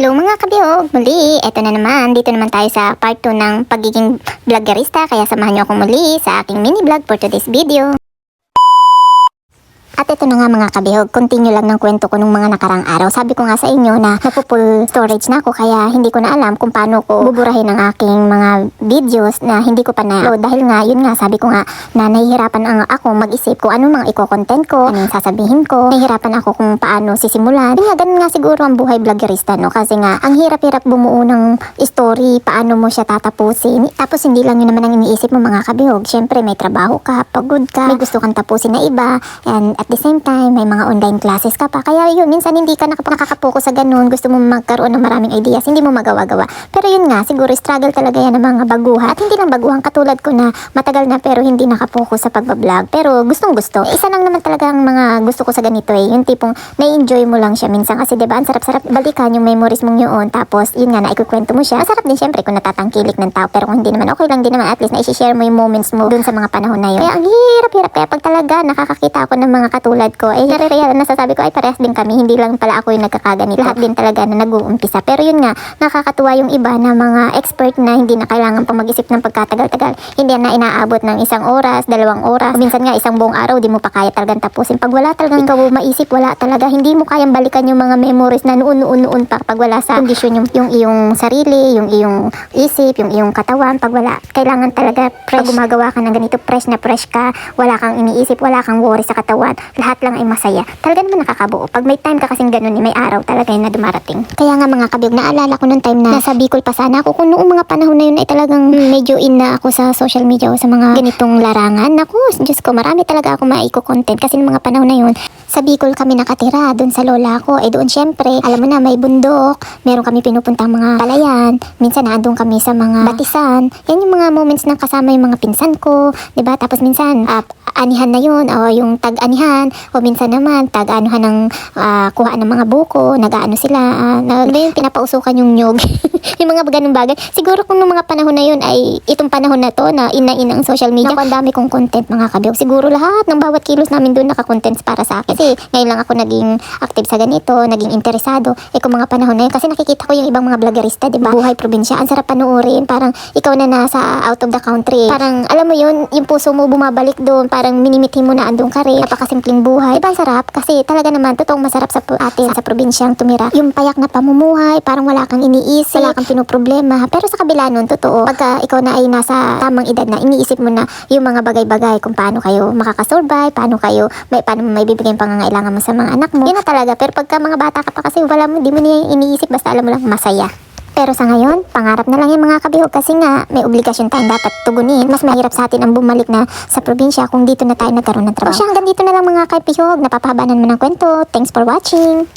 Hello mga kabiyog! Muli, eto na naman. Dito naman tayo sa part 2 ng pagiging vloggerista. Kaya samahan niyo ako muli sa aking mini vlog for today's video. At ito na nga mga kabihog, continue lang ng kwento ko nung mga nakarang araw. Sabi ko nga sa inyo na napupull storage na ako kaya hindi ko na alam kung paano ko buburahin ang aking mga videos na hindi ko pa na-upload. Dahil nga, yun nga, sabi ko nga na nahihirapan ako mag-isip kung ano mga i-content ko, ano yung sasabihin ko. Nahihirapan ako kung paano sisimulan. Yun nga, ganun nga siguro ang buhay vloggerista, no? Kasi nga, ang hirap-hirap bumuo ng story, paano mo siya tatapusin. Tapos hindi lang yun naman ang iniisip mo mga kabihog. Siyempre, may trabaho ka, pagod ka, may gusto kang tapusin na iba, and at the same time, may mga online classes ka pa. Kaya yun, minsan hindi ka nakakapokus sa ganun. Gusto mo magkaroon ng maraming ideas, hindi mo magawa-gawa. Pero yun nga, siguro struggle talaga yan ng mga baguhan. At hindi lang baguhan, katulad ko na matagal na pero hindi nakapokus sa pagbablog. Pero gustong-gusto. Isa lang naman talaga ang mga gusto ko sa ganito eh. Yung tipong na-enjoy mo lang siya minsan. Kasi diba, ang sarap-sarap balikan yung memories mong yun. Tapos, yun nga, naikukwento mo siya. Masarap din syempre kung natatangkilik ng tao. Pero kung hindi naman, okay lang din naman. At least, na-share mo yung moments mo dun sa mga panahon na yun. Kaya ang hirap-hirap. Kaya pag talaga nakakakita ako ng mga katulad ko, eh, nasasabi ko ay parehas din kami, hindi lang pala ako yung nagkakaganito. Lahat din talaga na nag-uumpisa. Pero yun nga, nakakatuwa yung iba na mga expert na hindi na kailangan pang mag-isip ng pagkatagal-tagal. Hindi na inaabot ng 1 oras, 2 oras. Minsan nga, 1 buong araw, di mo pa kaya talagang tapusin. Pag wala talagang ikaw maisip, wala talaga. Hindi mo kayang balikan yung mga memories na noon pa. Pag wala sa kondisyon yung iyong sarili, yung iyong isip, yung iyong katawan. Pag wala, kailangan talaga fresh. Pag gumagawa ka ng ganito, fresh na fresh ka, wala kang iniisip, wala kang worry sa katawan. Lahat lang ay masaya. Talaga naman nakakabuo. Pag may time ka kasing ganun, may araw talaga yun na dumarating. Kaya nga mga kabiyog, naalala ko nung time na nasa Bicol pa sana ako. Kung noong mga panahon na yun ay talagang medyo in na ako sa social media o sa mga ganitong larangan. Naku, Diyos ko, marami talaga ako maiko-content. Kasi nung mga panahon na yun, sa Bicol kami nakatira, doon sa lola ko. Eh doon syempre, alam mo na, may bundok. Meron kami pinupuntang mga palayan. Minsan naandun kami sa mga batisan. Yan yung mga moments na kasama yung mga pinsan ko. Diba? Tapos minsan, anihan na yun, o yung tag-anihan, o minsan naman, tag-anuhan ng kuha ng mga buko, nag-aano sila, yung pinapausukan yung nyog, yung mga ganung bagay. Siguro kung nung mga panahon na yun ay itong panahon na to na ina-ina ang social media, ang dami kong content mga kabiyog. Siguro lahat ng bawat kilos namin doon naka-contents para sa akin. Kasi ngayon lang ako naging active sa ganito, naging interesado. Eh kung mga panahon na yun, kasi nakikita ko yung ibang mga vloggerista, diba? Buhay probinsya, ang sarap panoorin, parang ikaw na nasa out of the country. Parang alam mo yun, yung puso mo bumabalik doon, parang minimitin mo na andun ka rin. Napakasimpleng buhay. Diba ang sarap? Kasi talaga naman, totoong masarap sa atin, sa probinsyang tumira. Yung payak na pamumuhay, parang wala kang iniisip, wala kang pinoproblema. Pero sa kabila nun, totoo, pagka ikaw na ay nasa tamang edad na, iniisip mo na yung mga bagay-bagay kung paano kayo makakasurvive, paano mo may bibigay yung pangangailangan mo sa mga anak mo. Yun na talaga. Pero pagka mga bata ka pa kasi, di mo niya iniisip, basta alam mo lang masaya. Pero sa ngayon, pangarap na lang yung mga kabihog kasi nga may obligasyon tayong dapat tugunin. Mas mahirap sa atin ang bumalik na sa probinsya kung dito na tayo nagkaroon ng trabaho. O siya, hanggang dito na lang mga kabihog. Napapahaba na naman ang kwento. Thanks for watching!